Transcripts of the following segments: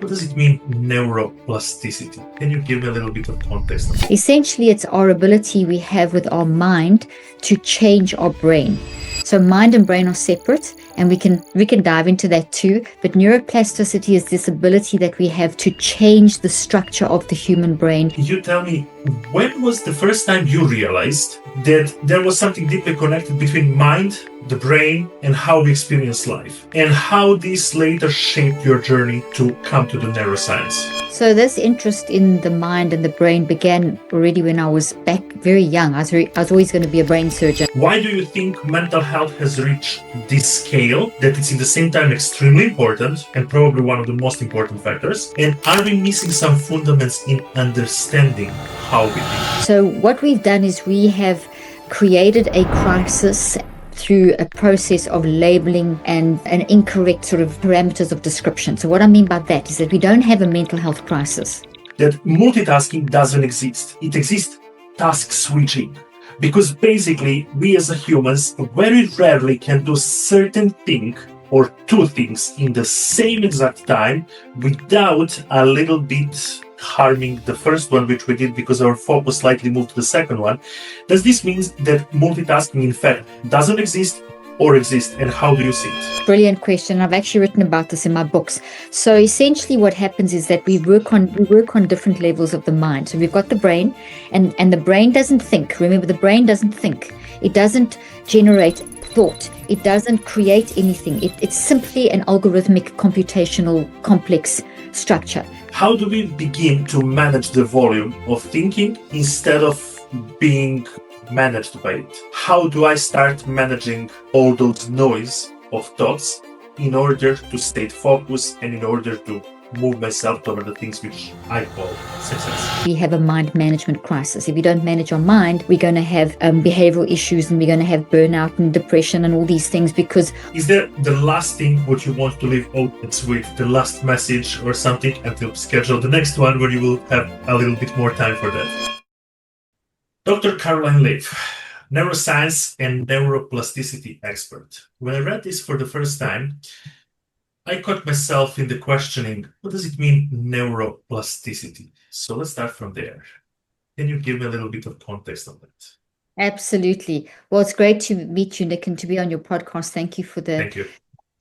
What does it mean, neuroplasticity? Can you give me a little bit of context on that? Essentially, it's our ability we have with our mind to change our brain. So mind and brain are separate, and we can dive into that too. But neuroplasticity is this ability that we have to change the structure of the human brain. Can you tell me, when was the first time you realized that there was something deeply connected between mind, the brain, and how we experience life, and how this later shaped your journey to come to the neuroscience? So this interest in the mind and the brain began already when I was back very young. I was always going to be a brain surgeon. Why do you think mental health has reached this scale that it's in the same time extremely important and probably one of the most important factors? And are we missing some fundamentals in understanding how we think? So what we've done is we have created a crisis through a process of labeling and an incorrect sort of parameters of description. So what I mean by that is that we don't have a mental health crisis. That multitasking doesn't exist. It exists task switching. Because basically, we as humans very rarely can do certain thing or two things in the same exact time without a little bit harming the first one, which we did because our focus slightly moved to the second one. Does this mean that multitasking in fact doesn't exist or exist, and how do you see it? Brilliant question. I've actually written about this in my books. So essentially what happens is that we work on different levels of the mind. So we've got the brain, and the brain doesn't think. Remember, the brain doesn't think. It doesn't generate thought. It doesn't create anything. It's simply an algorithmic computational complex structure. How do we begin to manage the volume of thinking instead of being managed by it? How do I start managing all those noise of thoughts in order to stay focused and in order to move myself toward the things which I call success? We have a mind management crisis. If we don't manage our mind, we're going to have behavioral issues, and we're going to have burnout and depression and all these things. Because is there the last thing what you want to leave audience with, the last message or something, and we'll schedule the next one where you will have a little bit more time for that? Dr. Caroline Leaf, neuroscience and neuroplasticity expert. When I read this for the first time, I caught myself in the questioning, what does it mean, neuroplasticity? So let's start from there. Can you give me a little bit of context on that? Absolutely. Well, it's great to meet you, Nick, and to be on your podcast. Thank you for the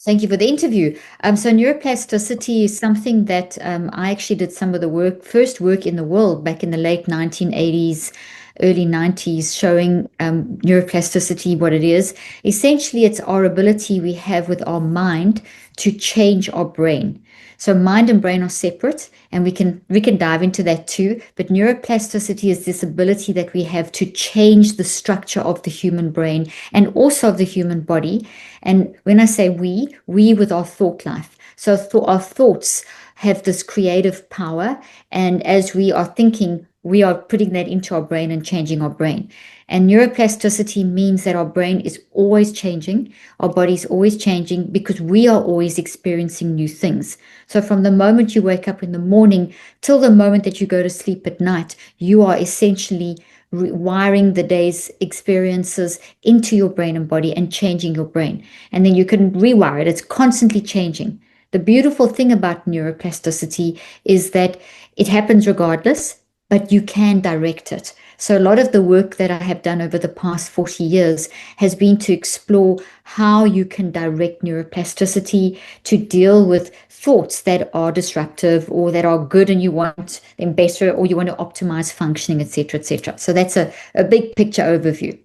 interview. So neuroplasticity is something that I actually did some of the first work in the world back in the late 1980s, early 90s, showing neuroplasticity, what it is. Essentially, it's our ability we have with our mind to change our brain. So mind and brain are separate, and we can dive into that too. But neuroplasticity is this ability that we have to change the structure of the human brain and also of the human body. And when I say we with our thought life. So our thoughts have this creative power, and as we are thinking, we are putting that into our brain and changing our brain. And neuroplasticity means that our brain is always changing, our body is always changing, because we are always experiencing new things. So from the moment you wake up in the morning till the moment that you go to sleep at night, you are essentially wiring the day's experiences into your brain and body and changing your brain. And then you can rewire it. It's constantly changing. The beautiful thing about neuroplasticity is that it happens regardless, but you can direct it. So a lot of the work that I have done over the past 40 years has been to explore how you can direct neuroplasticity to deal with thoughts that are disruptive or that are good and you want them better, or you want to optimize functioning, etc., etc. So that's a big picture overview.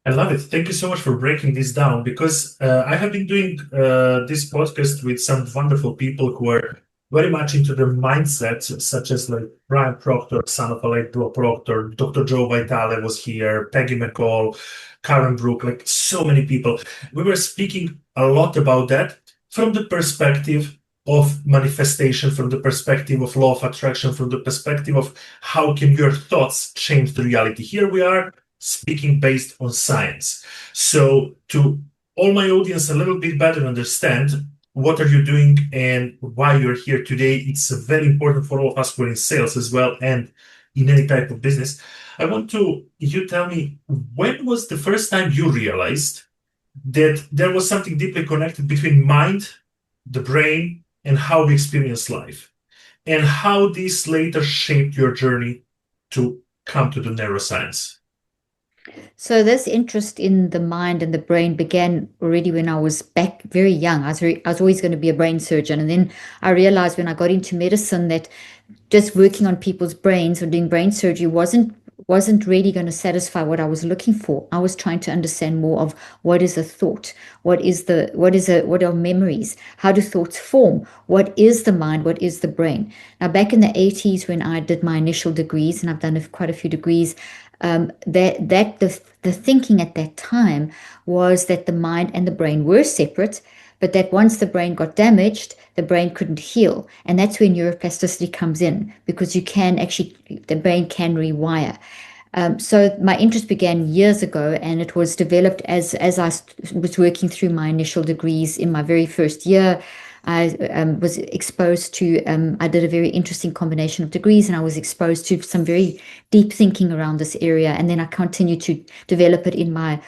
I love it. Thank you so much for breaking this down, because I have been doing this podcast with some wonderful people who are very much into the mindset, such as like Brian Proctor, son of a late Bill Proctor, Dr. Joe Vitale was here, Peggy McCall, Karen Brook, like so many people. We were speaking a lot about that from the perspective of manifestation, from the perspective of law of attraction, from the perspective of how can your thoughts change the reality. Here we are speaking based on science. So to all my audience a little bit better understand what are you doing and why you're here today. It's very important for all of us who are in sales as well and in any type of business. I want you tell me, when was the first time you realized that there was something deeply connected between mind, the brain, and how we experience life, and how this later shaped your journey to come to the neuroscience. So this interest in the mind and the brain began already when I was back very young. I was always going to be a brain surgeon. And then I realized when I got into medicine that just working on people's brains or doing brain surgery wasn't really going to satisfy what I was looking for. I was trying to understand more of what is a thought, what are memories, how do thoughts form, what is the mind, what is the brain. Now, back in the 80s when I did my initial degrees, and I've done quite a few degrees, the thinking at that time was that the mind and the brain were separate, but that once the brain got damaged, the brain couldn't heal. And that's where neuroplasticity comes in, because the brain can rewire. So my interest began years ago, and it was developed as I was working through my initial degrees in my very first year. I was exposed to, I did a very interesting combination of degrees, and I was exposed to some very deep thinking around this area. And then I continued to develop it in my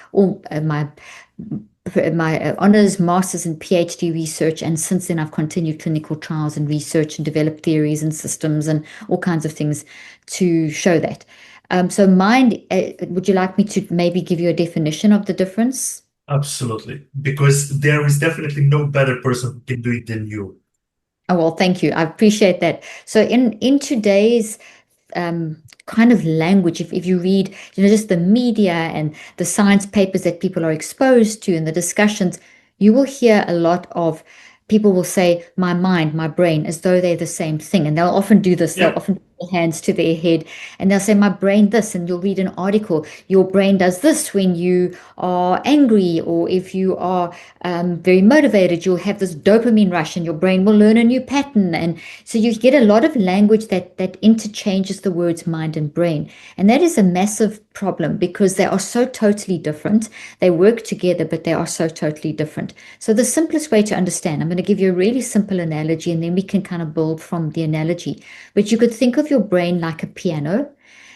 honors, master's, and PhD research. And since then, I've continued clinical trials and research and developed theories and systems and all kinds of things to show that. So mind, would you like me to maybe give you a definition of the difference? Absolutely, because there is definitely no better person who can do it than you. Oh, well, thank you. I appreciate that. So in today's kind of language, if you read, just the media and the science papers that people are exposed to and the discussions, you will hear a lot of people will say, my mind, my brain, as though they're the same thing. And they'll often do this. Yeah. They'll often put their hands to their head and they'll say, my brain this. And you'll read an article, your brain does this when you are angry, or if you are very motivated, you'll have this dopamine rush and your brain will learn a new pattern. And so you get a lot of language that interchanges the words mind and brain. And that is a massive problem because they are so totally different. They work together, but they are so totally different. So the simplest way to understand, I'm going to give you a really simple analogy, and then we can kind of build from the analogy. But you could think of your brain like a piano,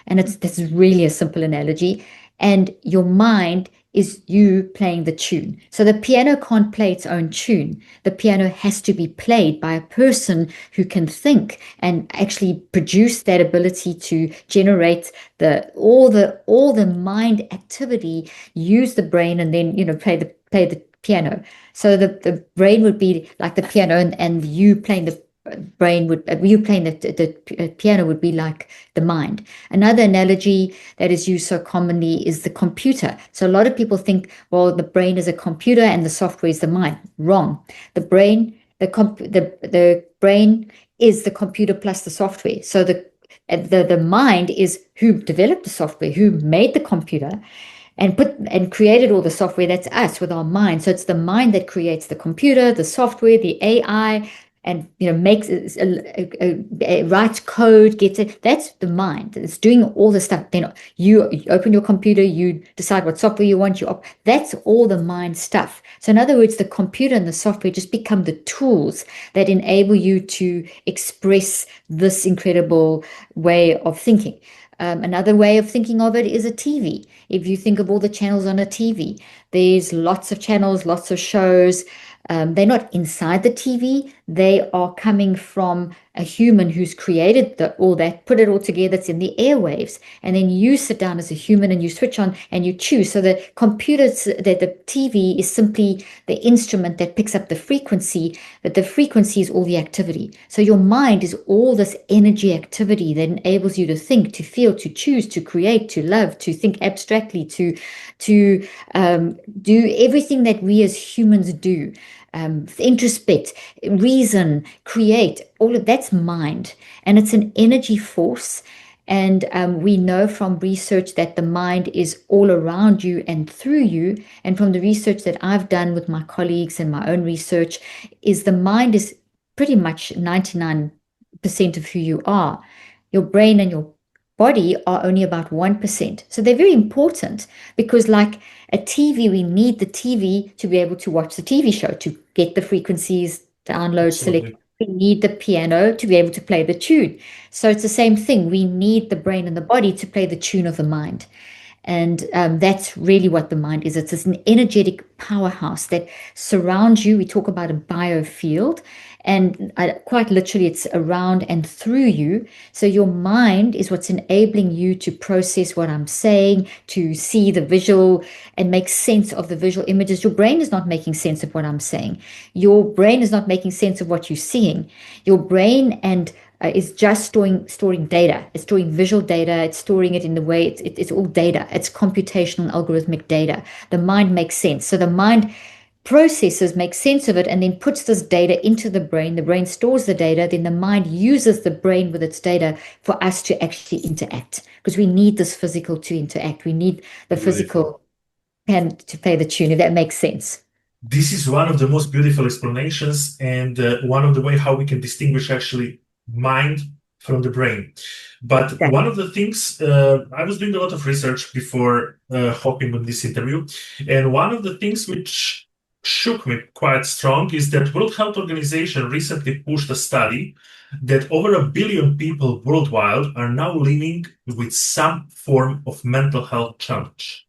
and this is really a simple analogy, and your mind is you playing the tune. So the piano can't play its own tune. The piano has to be played by a person who can think and actually produce that ability to generate all the mind activity, use the brain, and then play the piano. So the brain would be like the piano, and you playing the piano would be like the mind. Another analogy that is used so commonly is the computer. So a lot of people think, well, the brain is a computer and the software is the mind. Wrong. The brain is the computer plus the software. So the mind is who developed the software, who made the computer, and created all the software. That's us with our mind. So it's the mind that creates the computer, the software, the AI, and makes writes code, gets it. That's the mind. It's doing all the stuff. Then you open your computer, you decide what software you want. That's all the mind stuff. So in other words, the computer and the software just become the tools that enable you to express this incredible way of thinking. Another way of thinking of it is a TV. If you think of all the channels on a TV, there's lots of channels, lots of shows. They're not inside the TV. They are coming from a human who's created all that, put it all together. It's in the airwaves. And then you sit down as a human and you switch on and you choose. So the TV is simply the instrument that picks up the frequency, but the frequency is all the activity. So your mind is all this energy activity that enables you to think, to feel, to choose, to create, to love, to think abstractly, to do everything that we as humans do. Introspect, reason, create, all of that's mind. And it's an energy force. And we know from research that the mind is all around you and through you. And from the research that I've done with my colleagues and my own research, is the mind is pretty much 99% of who you are. Your brain and your body are only about 1%. So they're very important because, like a TV, we need the TV to be able to watch the TV show, to get the frequencies, download, select. We need the piano to be able to play the tune. So it's the same thing. We need the brain and the body to play the tune of the mind. And that's really what the mind is. It's an energetic powerhouse that surrounds you. We talk about a biofield. And quite literally, it's around and through you. So your mind is what's enabling you to process what I'm saying, to see the visual and make sense of the visual images. Your brain is not making sense of what I'm saying. Your brain is not making sense of what you're seeing. Your brain is just storing data. It's storing visual data. It's storing it in the way it's all data. It's computational algorithmic data. The mind makes sense. So the mind processes, makes sense of it, and then puts this data into the brain. The brain stores the data, then the mind uses the brain with its data for us to actually interact, because we need this physical to interact. We need the physical hand to play the tune, if that makes sense. This is one of the most beautiful explanations, and one of the way how we can distinguish actually mind from the brain. But one of the things, I was doing a lot of research before hopping on this interview, and one of the things which shook me quite strong is that World Health Organization recently pushed a study that over 1 billion people worldwide are now living with some form of mental health challenge.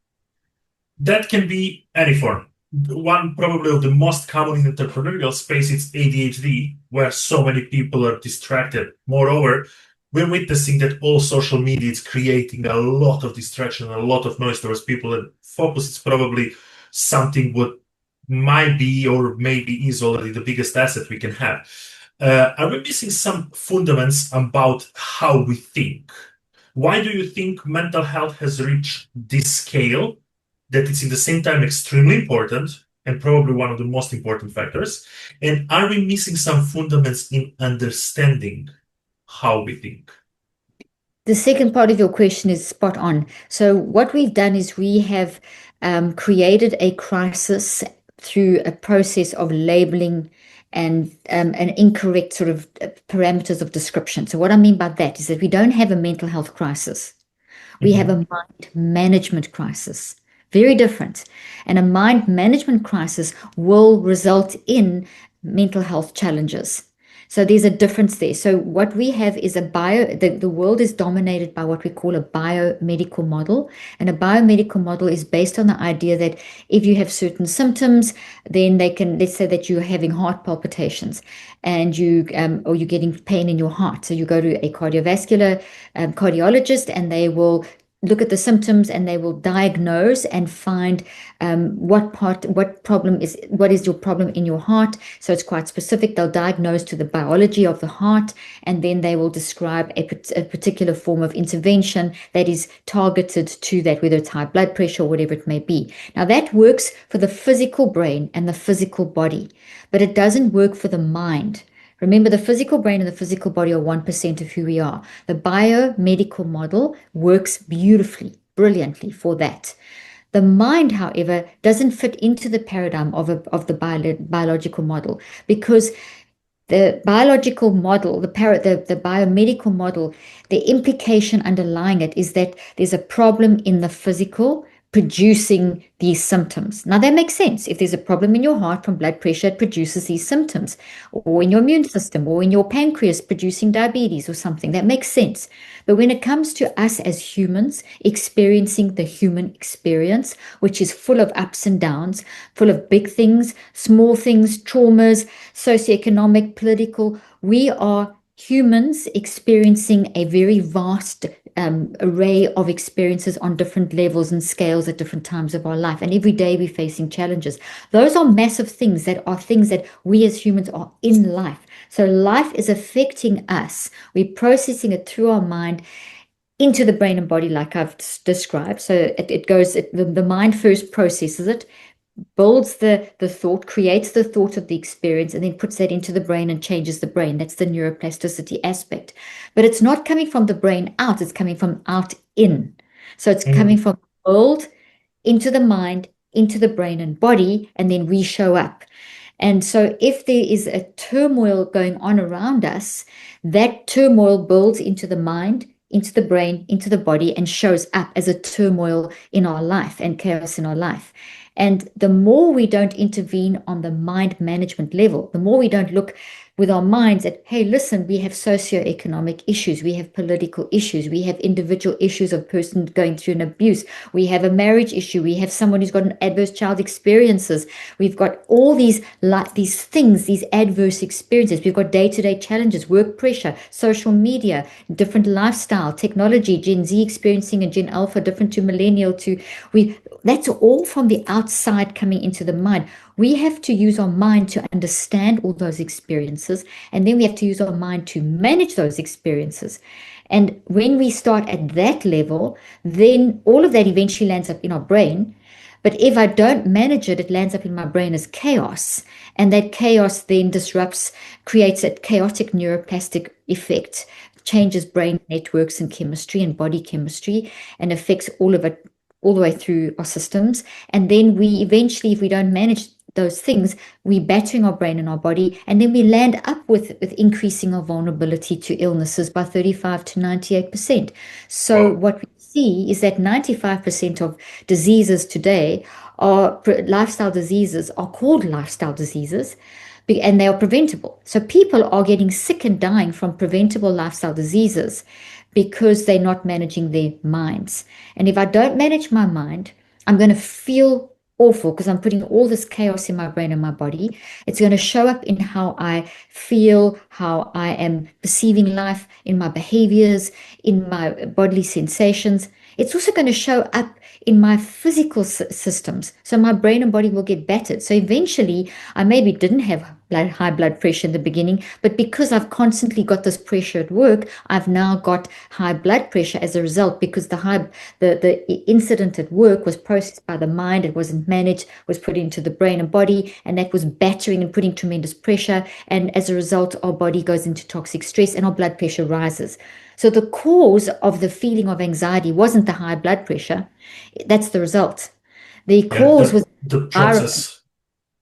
That can be any form. One probably of the most common in entrepreneurial space is ADHD, where so many people are distracted. Moreover, we're witnessing that all social media is creating a lot of distraction, a lot of noise towards people, and focus is probably something what might be or maybe is already the biggest asset we can have. Are we missing some fundamentals about how we think? Why do you think mental health has reached this scale that it's in the same time extremely important and probably one of the most important factors? And are we missing some fundamentals in understanding how we think? The second part of your question is spot on. So what we've done is we have created a crisis through a process of labeling and an incorrect sort of parameters of description. So what I mean by that is that we don't have a mental health crisis. We have a mind management crisis. Very different. And a mind management crisis will result in mental health challenges. So there's a difference there. So what we have is the world is dominated by what we call a biomedical model. And a biomedical model is based on the idea that if you have certain symptoms, then let's say that you're having heart palpitations and or you're getting pain in your heart. So you go to a cardiovascular cardiologist, and they will look at the symptoms and they will diagnose and find what is your problem in your heart. So it's quite specific. They'll diagnose to the biology of the heart, and then they will describe a particular form of intervention that is targeted to that, whether it's high blood pressure or whatever it may be. Now that works for the physical brain and the physical body, but it doesn't work for the mind. Remember, the physical brain and the physical body are 1% of who we are. The biomedical model works beautifully, brilliantly for that. The mind, however, doesn't fit into the paradigm of the biological model, because the biological model, the biomedical model, the implication underlying it is that there's a problem in the physical producing these symptoms. Now that makes sense. If there's a problem in your heart from blood pressure, it produces these symptoms, or in your immune system, or in your pancreas producing diabetes or something. That makes sense. But when it comes to us as humans experiencing the human experience, which is full of ups and downs, full of big things, small things, traumas, socioeconomic, political, we are humans experiencing a very vast array of experiences on different levels and scales at different times of our life. And every day we're facing challenges. Those are massive things that we as humans are in life. So life is affecting us. We're processing it through our mind into the brain and body, like I've described. So the mind first processes it, builds the thought, creates the thought of the experience, and then puts that into the brain and changes the brain. That's the neuroplasticity aspect. But it's not coming from the brain out, it's coming from out in. So it's coming from the world into the mind, into the brain and body, and then we show up. And so if there is a turmoil going on around us, that turmoil builds into the mind, into the brain, into the body, and shows up as a turmoil in our life and chaos in our life. And the more we don't intervene on the mind management level, the more we don't look with our minds that, hey, listen, we have socioeconomic issues, we have political issues, we have individual issues of person going through an abuse, we have a marriage issue, we have someone who's got an adverse child experiences, we've got all these things, these adverse experiences, we've got day-to-day challenges, work pressure, social media, different lifestyle, technology, Gen Z experiencing and Gen Alpha, different to millennial to that's all from the outside coming into the mind. We have to use our mind to understand all those experiences, and then we have to use our mind to manage those experiences. And when we start at that level, then all of that eventually lands up in our brain. But if I don't manage it, it lands up in my brain as chaos. And that chaos then creates a chaotic neuroplastic effect, changes brain networks and chemistry and body chemistry, and affects all of it all the way through our systems. And then we eventually, if we don't manage those things, we're battering our brain and our body, and then we land up with increasing our vulnerability to illnesses by 35 to 98%. So what we see is that 95% of diseases today are lifestyle diseases, are called lifestyle diseases, and they are preventable. So people are getting sick and dying from preventable lifestyle diseases because they're not managing their minds. And if I don't manage my mind, I'm going to feel awful because I'm putting all this chaos in my brain and my body. It's going to show up in how I feel, how I am perceiving life, in my behaviors, in my bodily sensations. It's also going to show up in my physical systems. So my brain and body will get battered. So eventually, I maybe didn't have high blood pressure in the beginning, but because I've constantly got this pressure at work, I've now got high blood pressure as a result, because the incident at work was processed by the mind, it wasn't managed, was put into the brain and body, and that was battering and putting tremendous pressure. And as a result, our body goes into toxic stress and our blood pressure rises. So the cause of the feeling of anxiety wasn't the high blood pressure. That's the result. The cause was the process.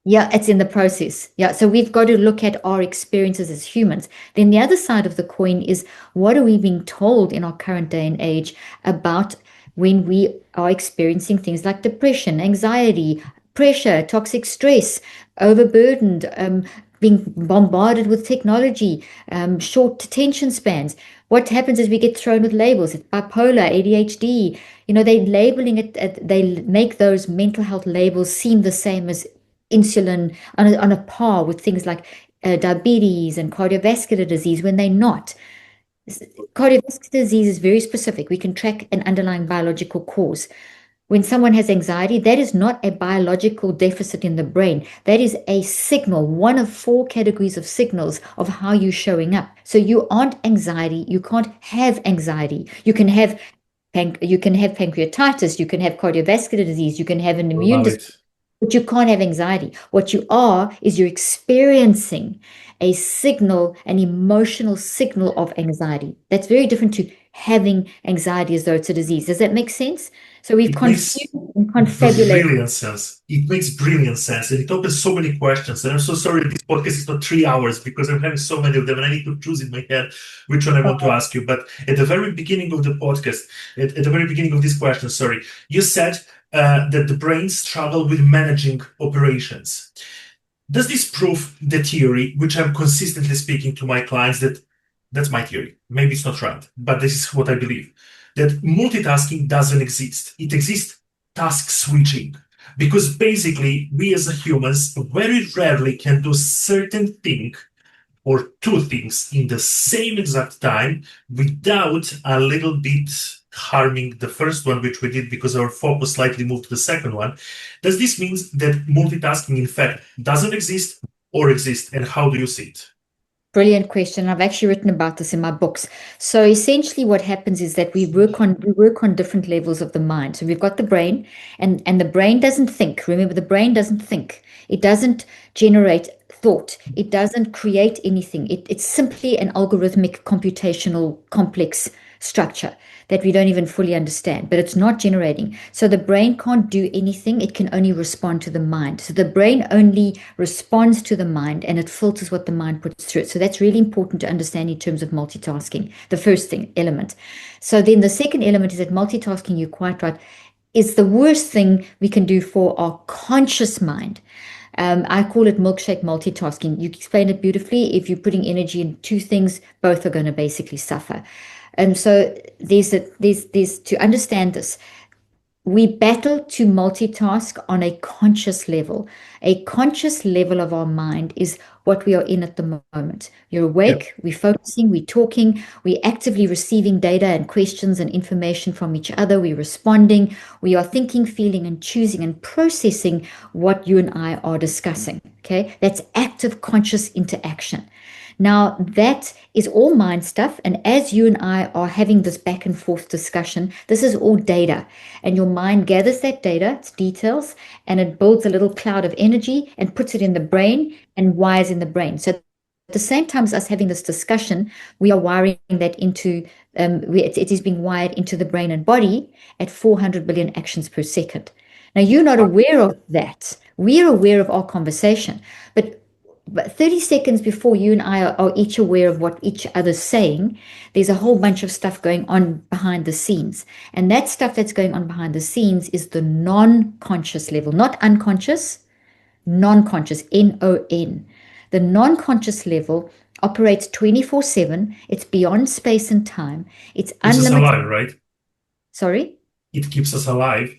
Yeah, it's in the process. Yeah, so we've got to look at our experiences as humans. Then the other side of the coin is, what are we being told in our current day and age about when we are experiencing things like depression, anxiety, pressure, toxic stress, overburdened, being bombarded with technology, short attention spans. What happens is we get thrown with labels. It's bipolar, ADHD. They're labeling it. They make those mental health labels seem the same as insulin, on a par with things like diabetes and cardiovascular disease, when they're not. Cardiovascular disease is very specific. We can track an underlying biological cause. When someone has anxiety, that is not a biological deficit in the brain. That is a signal, one of 4 categories of signals of how you're showing up. So you aren't anxiety. You can't have anxiety. You can have pancreatitis. You can have cardiovascular disease. You can have an immune disease. But you can't have anxiety. What you are is you're experiencing a signal, an emotional signal of anxiety. That's very different to having anxiety as though it's a disease. Does that make sense? So we've confused and confabulated. Brilliant sense. It makes brilliant sense. And it opens so many questions. And I'm so sorry this podcast is not 3 hours, because I'm having so many of them and I need to choose in my head which one I want to ask you. But at the very beginning of the podcast, at the very beginning of this question, sorry, you said that the brain struggle with managing operations. Does this prove the theory, which I'm consistently speaking to my clients, that's my theory. Maybe it's not right, but this is what I believe, that multitasking doesn't exist. It exists task switching, because basically we as humans very rarely can do certain thing or 2 things in the same exact time without a little bit harming the first one, which we did because our focus slightly moved to the second one. Does this mean that multitasking in fact doesn't exist, or exist, and how do you see it? Brilliant question. I've actually written about this in my books. So essentially what happens is that we work on different levels of the mind. So we've got the brain, and the brain doesn't think. Remember, the brain doesn't think. It doesn't generate thought. It doesn't create anything. It's simply an algorithmic computational complex structure that we don't even fully understand, but it's not generating. So the brain can't do anything. It can only respond to the mind. So the brain only responds to the mind, and it filters what the mind puts through it. So that's really important to understand in terms of multitasking, the first element. So then the second element is that multitasking, you're quite right, is the worst thing we can do for our conscious mind. I call it milkshake multitasking. You explain it beautifully. If you're putting energy in two things, both are going to basically suffer. And so there's to understand this. We battle to multitask on a conscious level. A conscious level of our mind is what we are in at the moment. You're awake, we're focusing, we're talking, we're actively receiving data and questions and information from each other, we're responding, we are thinking, feeling, and choosing and processing what you and I are discussing. Okay, that's active conscious interaction. Now, that is all mind stuff. And as you and I are having this back and forth discussion, this is all data. And your mind gathers that data, its details, and it builds a little cloud of energy and puts it in the brain and wires in the brain. So at the same time as us having this discussion, we are wiring that into, it is being wired into the brain and body at 400 billion actions per second. Now, you're not aware of that. We're aware of our conversation, but 30 seconds before you and I are each aware of what each other's saying, there's a whole bunch of stuff going on behind the scenes. And that stuff that's going on behind the scenes is the non-conscious level, not unconscious, non-conscious, N-O-N. The non-conscious level operates 24/7. It's beyond space and time. It's unlimited. Keeps us alive, right? Sorry? It keeps us alive.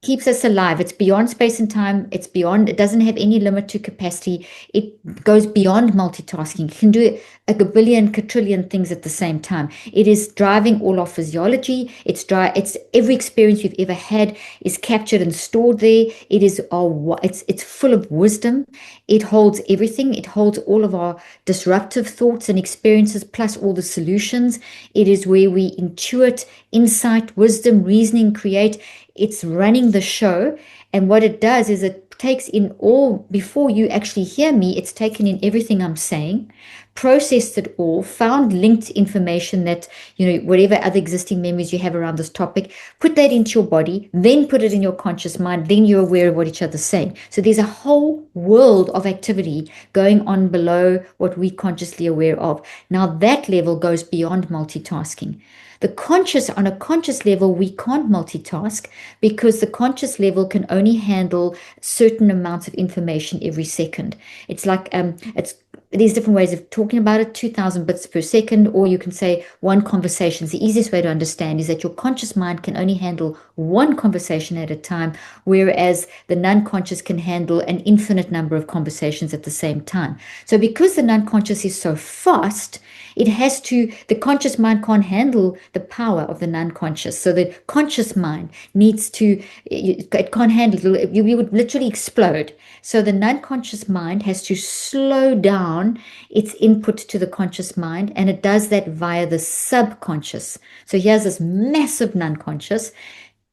Keeps us alive. It's beyond space and time. It's beyond, it doesn't have any limit to capacity. It goes beyond multitasking. It can do a billion, quadrillion things at the same time. It is driving all our physiology. It's every experience we've ever had is captured and stored there. It is it's full of wisdom. It holds everything. It holds all of our disruptive thoughts and experiences, plus all the solutions. It is where we intuit, insight, wisdom, reasoning, create. It's running the show. And what it does is it takes in all, before you actually hear me, it's taken in everything I'm saying, processed it all, found linked information that, whatever other existing memories you have around this topic, put that into your body, then put it in your conscious mind, then you're aware of what each other's saying. So there's a whole world of activity going on below what we're consciously aware of. Now that level goes beyond multitasking. On a conscious level, we can't multitask because the conscious level can only handle certain amounts of information every second. It's like, there's different ways of talking about it, 2,000 bits per second, or you can say one conversation. The easiest way to understand is that your conscious mind can only handle one conversation at a time, whereas the non-conscious can handle an infinite number of conversations at the same time. So because the non-conscious is so fast, the conscious mind can't handle the power of the non-conscious. So the conscious mind it can't handle it. You would literally explode. So the non-conscious mind has to slow down its input to the conscious mind, and it does that via the subconscious. So here's this massive non-conscious,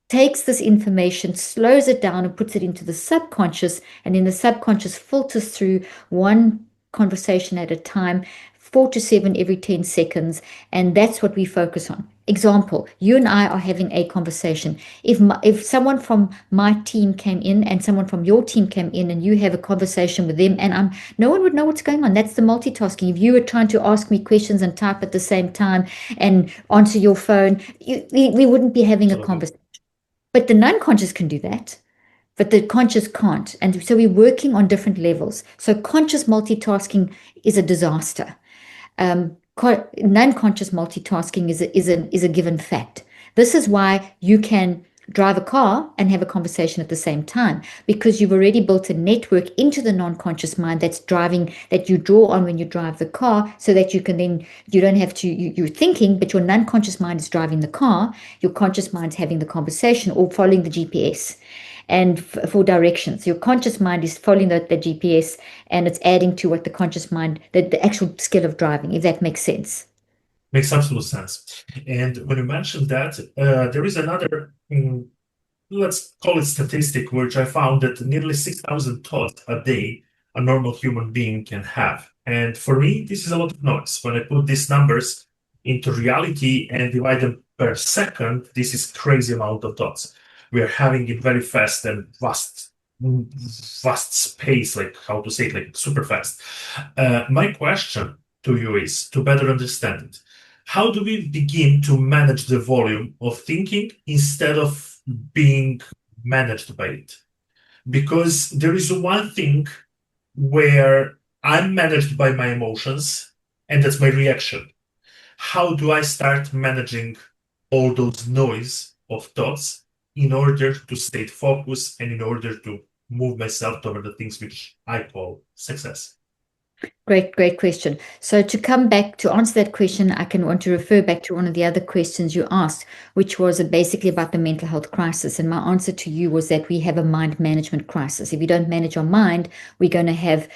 takes this information, slows it down, and puts it into the subconscious, and in the subconscious filters through one conversation at a time, 4 to 7 every 10 seconds, and that's what we focus on. Example, you and I are having a conversation. If someone from my team came in and someone from your team came in and you have a conversation with them, and no one would know what's going on. That's the multitasking. If you were trying to ask me questions and type at the same time and answer your phone, we wouldn't be having a conversation. But the non-conscious can do that. But the conscious can't. And so we're working on different levels. So conscious multitasking is a disaster. Non-conscious multitasking is a given fact. This is why you can drive a car and have a conversation at the same time, because you've already built a network into the non-conscious mind that you draw on when you drive the car, so that you don't have to, you're thinking, but your non-conscious mind is driving the car, your conscious mind's having the conversation or following the GPS. And for directions, your conscious mind is following the GPS, and it's adding to what the conscious mind, the actual skill of driving, if that makes sense. Makes absolute sense. And when you mentioned that, there is another, let's call it statistic, which I found that nearly 6,000 thoughts a day a normal human being can have. And for me, this is a lot of noise. When I put these numbers into reality and divide them per second, this is crazy amount of thoughts. We are having it very fast and vast space, like how to say it, like super fast. My question to you is, to better understand it, how do we begin to manage the volume of thinking instead of being managed by it? Because there is one thing where I'm managed by my emotions and that's my reaction. How do I start managing all those noise of thoughts in order to stay focused and in order to move myself toward the things which I call success? Great question. So to come back to answer that question, I can want to refer back to one of the other questions you asked, which was basically about the mental health crisis. And my answer to you was that we have a mind management crisis. If you don't manage our mind, we're going to have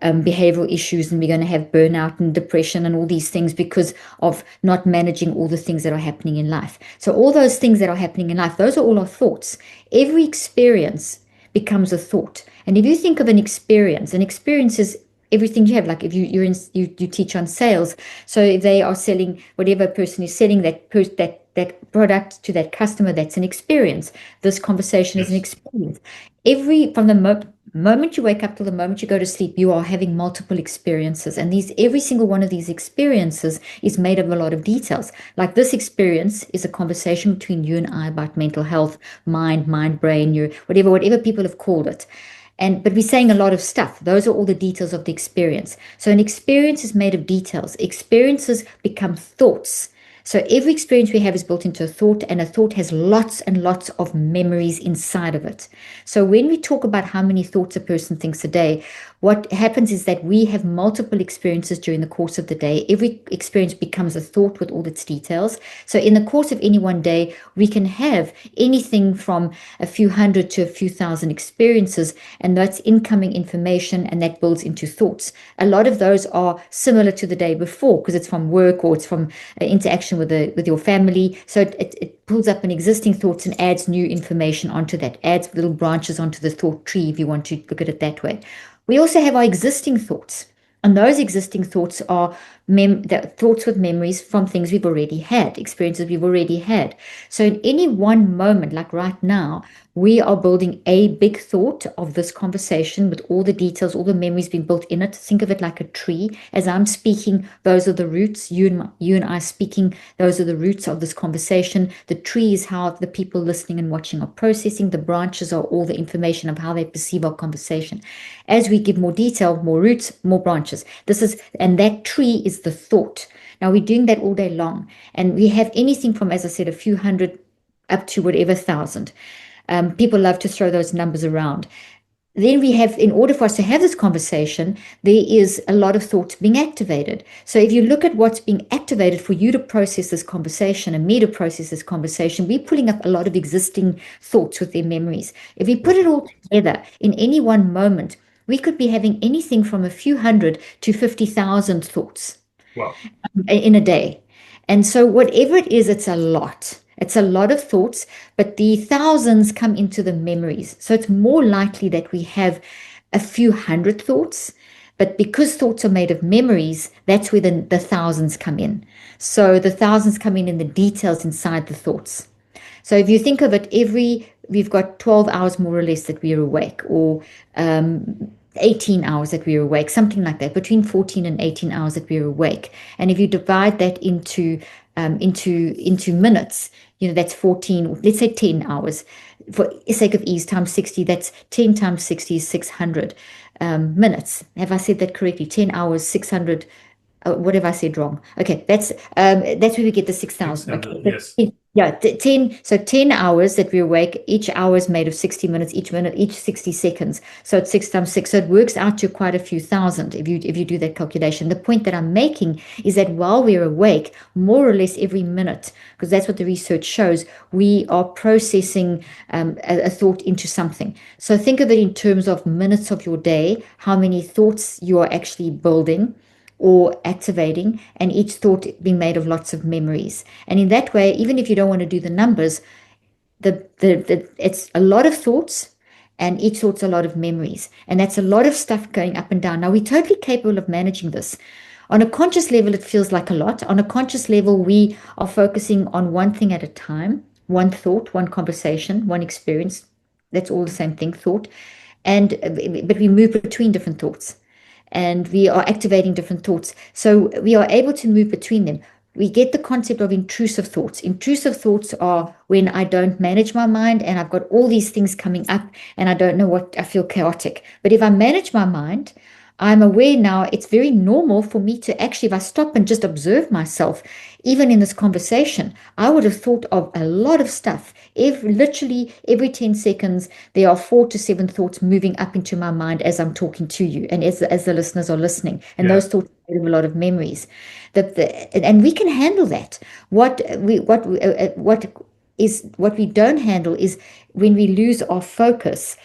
behavioral issues, and we're going to have burnout and depression and all these things because of not managing all the things that are happening in life. So all those things that are happening in life, those are all our thoughts. Every experience becomes a thought. And if you think of an experience is everything you have. Like if you teach on sales, so if they are selling, whatever person is selling that product to that customer, that's an experience. This conversation is an experience. From the moment you wake up till the moment you go to sleep, you are having multiple experiences, and every single one of these experiences is made of a lot of details. Like this experience is a conversation between you and I about mental health, mind, brain, whatever people have called it. But we're saying a lot of stuff. Those are all the details of the experience. So an experience is made of details. Experiences become thoughts. So every experience we have is built into a thought, and a thought has lots and lots of memories inside of it. So when we talk about how many thoughts a person thinks a day, what happens is that we have multiple experiences during the course of the day. Every experience becomes a thought with all its details. So in the course of any one day, we can have anything from a few hundred to a few thousand experiences, and that's incoming information, and that builds into thoughts. A lot of those are similar to the day before because it's from work or it's from interaction with your family. So it pulls up an existing thoughts and adds new information onto that, adds little branches onto the thought tree, if you want to look at it that way. We also have our existing thoughts, and those existing thoughts are the thoughts with memories from things we've already had, experiences we've already had. So in any one moment, like right now, we are building a big thought of this conversation with all the details, all the memories being built in it. Think of it like a tree. As I'm speaking, those are the roots. You and I speaking, those are the roots of this conversation. The tree is how the people listening and watching are processing. The branches are all the information of how they perceive our conversation. As we give more detail, more roots, more branches. And that tree is the thought. Now we're doing that all day long, and we have anything from, as I said, a few hundred up to whatever thousand. People love to throw those numbers around. Then we have, in order for us to have this conversation, there is a lot of thoughts being activated. So if you look at what's being activated for you to process this conversation and me to process this conversation, we're pulling up a lot of existing thoughts with their memories. If we put it all together in any one moment, we could be having anything from a few hundred to 50,000 thoughts. Wow. In a day. And so whatever it is, it's a lot. It's a lot of thoughts, but the thousands come into the memories. So it's more likely that we have a few hundred thoughts, but because thoughts are made of memories, that's where the thousands come in. So the thousands come in the details inside the thoughts. So if you think of it, we've got 12 hours more or less that we're awake, or 18 hours that we're awake, something like that, between 14 and 18 hours that we're awake. And if you divide that into minutes, that's 14, let's say 10 hours. For the sake of ease, times 60, that's 10 times 60 is 600 minutes. Have I said that correctly? 10 hours, 600. What have I said wrong? Okay, that's where we get the 6,000. Okay. Yes. Yeah, 10 hours that we're awake. Each hour is made of 60 minutes, each minute, each 60 seconds. So it's 6 times 6. So it works out to quite a few thousand if you do that calculation. The point that I'm making is that while we're awake, more or less every minute, because that's what the research shows, we are processing a thought into something. So think of it in terms of minutes of your day, how many thoughts you are actually building or activating, and each thought being made of lots of memories. And in that way, even if you don't want to do the numbers, it's a lot of thoughts, and each thought's a lot of memories. And that's a lot of stuff going up and down. Now, we're totally capable of managing this. On a conscious level, it feels like a lot. On a conscious level, we are focusing on one thing at a time, one thought, one conversation, one experience. That's all the same thing, thought. But we move between different thoughts, and we are activating different thoughts. So we are able to move between them. we get the concept of intrusive thoughts. Intrusive thoughts are when I don't manage my mind and I've got all these things coming up and I don't know what, I feel chaotic. But if I manage my mind, I'm aware now it's very normal for me to actually, if I stop and just observe myself, even in this conversation, I would have thought of a lot of stuff. Literally every 10 seconds, there are 4 to 7 thoughts moving up into my mind as I'm talking to you and as the listeners are listening. And those thoughts have a lot of memories. And we can handle that. What we don't handle is when we lose our focus,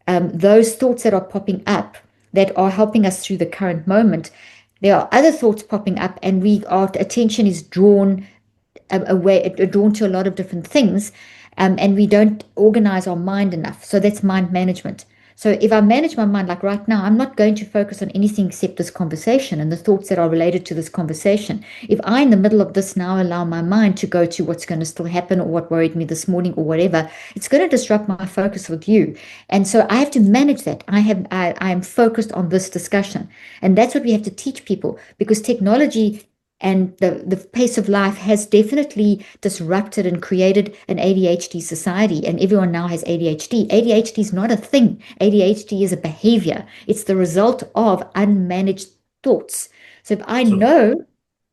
those thoughts that are popping up that are helping us through the current moment. There are other thoughts popping up, and our attention is drawn away, drawn to a lot of different things, and we don't organize our mind enough. So that's mind management. So if I manage my mind, like right now, I'm not going to focus on anything except this conversation and the thoughts that are related to this conversation. If I, in the middle of this now, allow my mind to go to what's going to still happen or what worried me this morning or whatever, it's going to disrupt my focus with you. And so I have to manage that. I am focused on this discussion. And that's what we have to teach people, because technology and the pace of life has definitely disrupted and created an ADHD society, and everyone now has ADHD. ADHD is not a thing. ADHD is a behavior. It's the result of unmanaged thoughts. So if I know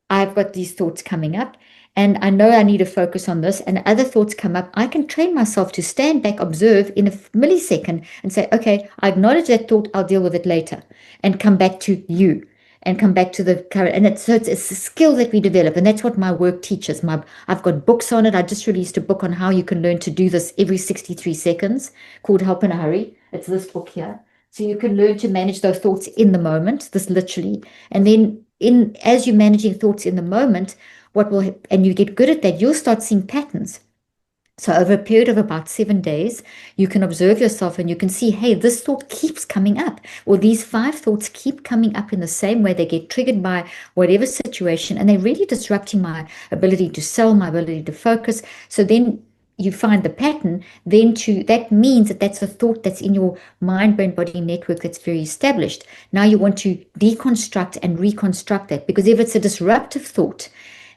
I've got these thoughts coming up, and I know I need to focus on this, and other thoughts come up, I can train myself to stand back, observe in a millisecond, and say, okay, I acknowledge that thought, I'll deal with it later, and come back to you. And come back to the current, and it's a skill that we develop, and that's what my work teaches. I've got books on it. I just released a book on how you can learn to do this every 63 seconds, called Help in a Hurry. It's this book here, so you can learn to manage those thoughts in the moment. This literally, and then as you're managing thoughts in the moment, and you get good at that, you'll start seeing patterns. So over a period of about 7 days, you can observe yourself and you can see, hey, this thought keeps coming up, or these 5 thoughts keep coming up in the same way. They get triggered by whatever situation, and they're really disrupting my ability to sell, my ability to focus. So then you find the pattern, that means that's a thought that's in your mind, brain, body network that's very established. Now you want to deconstruct and reconstruct that, because if it's a disruptive thought,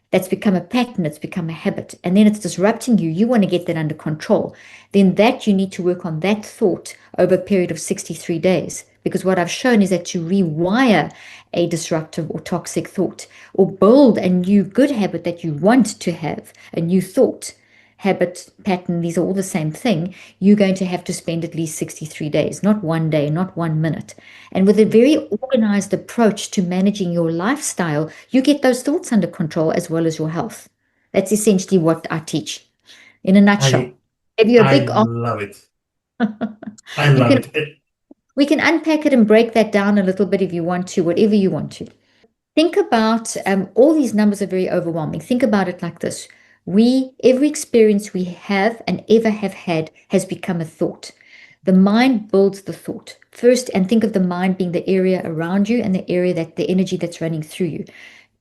that's become a pattern, it's become a habit, and then it's disrupting you. You want to get that under control. Then you need to work on that thought over a period of 63 days. Because what I've shown is that to rewire a disruptive or toxic thought, or build a new good habit that you want to have, a new thought, habit, pattern, these are all the same thing, you're going to have to spend at least 63 days, not 1 day, not 1 minute. And with a very organized approach to managing your lifestyle, you get those thoughts under control as well as your health. That's essentially what I teach in a nutshell. I love it. I love it. We can unpack it and break that down a little bit if you want to, whatever you want to. Think about, all these numbers are very overwhelming. Think about it like this. Every experience we have and ever have had has become a thought. The mind builds the thought first, and think of the mind being the area around you and the energy that's running through you.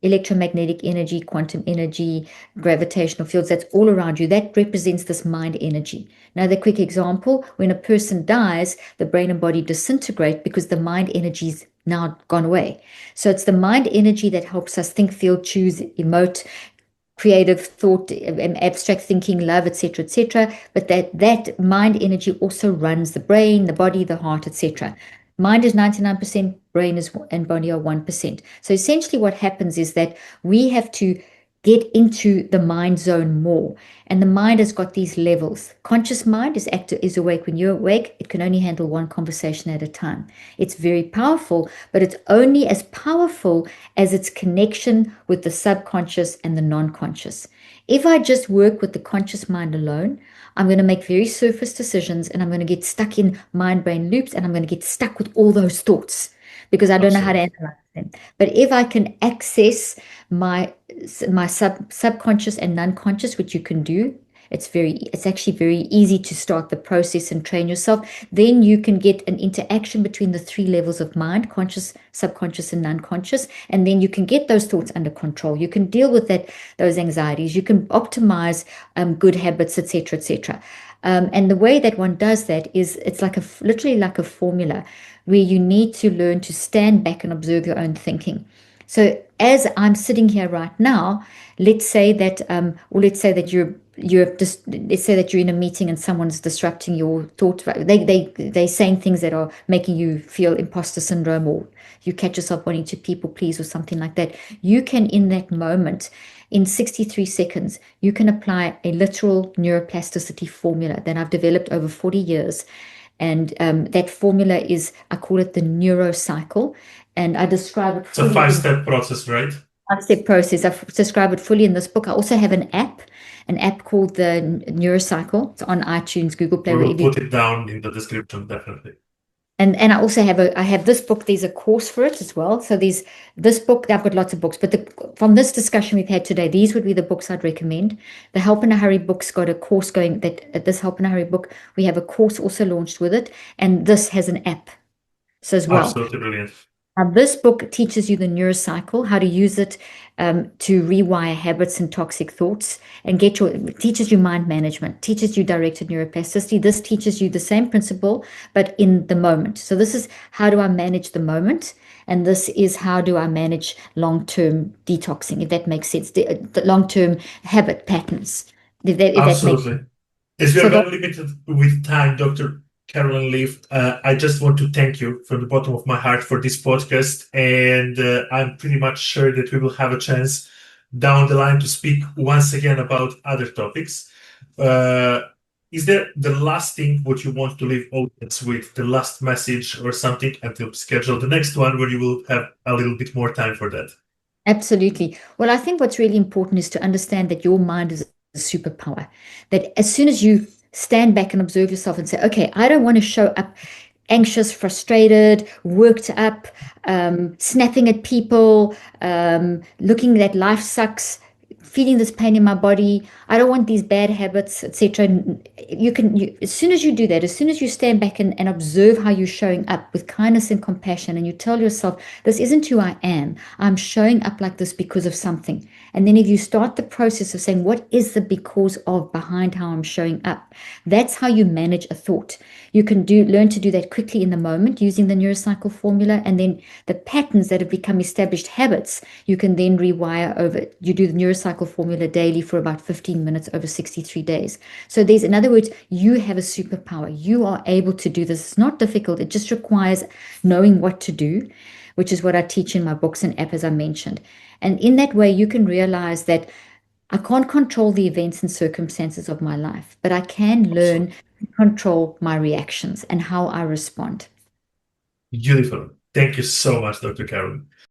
Electromagnetic energy, quantum energy, gravitational fields, that's all around you. That represents this mind energy. Now, the quick example, when a person dies, the brain and body disintegrate because the mind energy's now gone away. So it's the mind energy that helps us think, feel, choose, emote, creative thought, abstract thinking, love, etc., etc. But that mind energy also runs the brain, the body, the heart, etc. Mind is 99%, brain and body are 1%. So essentially what happens is that we have to get into the mind zone more. And the mind has got these levels. Conscious mind is awake. When you're awake, it can only handle one conversation at a time. It's very powerful, but it's only as powerful as its connection with the subconscious and the non-conscious. If I just work with the conscious mind alone, I'm going to make very surface decisions, and I'm going to get stuck in mind-brain loops, and I'm going to get stuck with all those thoughts because I don't know how to analyze them. But if I can access my subconscious and non-conscious, which you can do, it's actually very easy to start the process and train yourself. Then you can get an interaction between the 3 levels of mind: conscious, subconscious, and non-conscious. And then you can get those thoughts under control. You can deal with those anxieties. You can optimize good habits, etc., etc. And the way that one does that is it's literally like a formula where you need to learn to stand back and observe your own thinking. So as I'm sitting here right now, let's say that, or let's say that let's say that you're in a meeting and someone's disrupting your thought. They're saying things that are making you feel imposter syndrome, or you catch yourself wanting to people please or something like that. You can, in that moment, in 63 seconds, you can apply a literal neuroplasticity formula that I've developed over 40 years. And that formula is, I call it the neurocycle. And I describe it fully. It's a 5-step process, right? 5-step process. I describe it fully in this book. I also have an app called the Neurocycle. It's on iTunes, Google Play. We will put it down in the description, definitely. And I also have I have this book. There's a course for it as well. So there's this book. I've got lots of books, but from this discussion we've had today, these would be the books I'd recommend. The Help in a Hurry book's got a course going. That this Help in a Hurry book, we have a course also launched with it, and this has an app, so as well. Absolutely brilliant. This book teaches you the neurocycle, how to use it to rewire habits and toxic thoughts, and teaches you mind management, teaches you directed neuroplasticity. This teaches you the same principle, but in the moment. So this is how do I manage the moment, and this is how do I manage long-term detoxing, if that makes sense, the long-term habit patterns. Absolutely. As we are very limited with time, Dr. Carolyn Leaf, I just want to thank you from the bottom of my heart for this podcast, and I'm pretty much sure that we will have a chance down the line to speak once again about other topics. Is there the last thing what you want to leave audience with, the last message or something, and to schedule the next one where you will have a little bit more time for that? Absolutely. Well, I think what's really important is to understand that your mind is a superpower, that as soon as you stand back and observe yourself and say, okay, I don't want to show up anxious, frustrated, worked up, snapping at people, looking that life sucks, feeling this pain in my body. I don't want these bad habits, etc. As soon as you do that, as soon as you stand back and observe how you're showing up with kindness and compassion, and you tell yourself, this isn't who I am. I'm showing up like this because of something. And then if you start the process of saying, what is the because of behind how I'm showing up? That's how you manage a thought. You can learn to do that quickly in the moment using the neurocycle formula, and then the patterns that have become established habits, you can then rewire over. You do the neurocycle formula daily for about 15 minutes over 63 days. So in other words, you have a superpower. You are able to do this. It's not difficult. It just requires knowing what to do, which is what I teach in my books and app, as I mentioned. And in that way, you can realize that I can't control the events and circumstances of my life, but I can learn to control my reactions and how I respond. Beautiful. Thank you so much, Dr. Carolyn.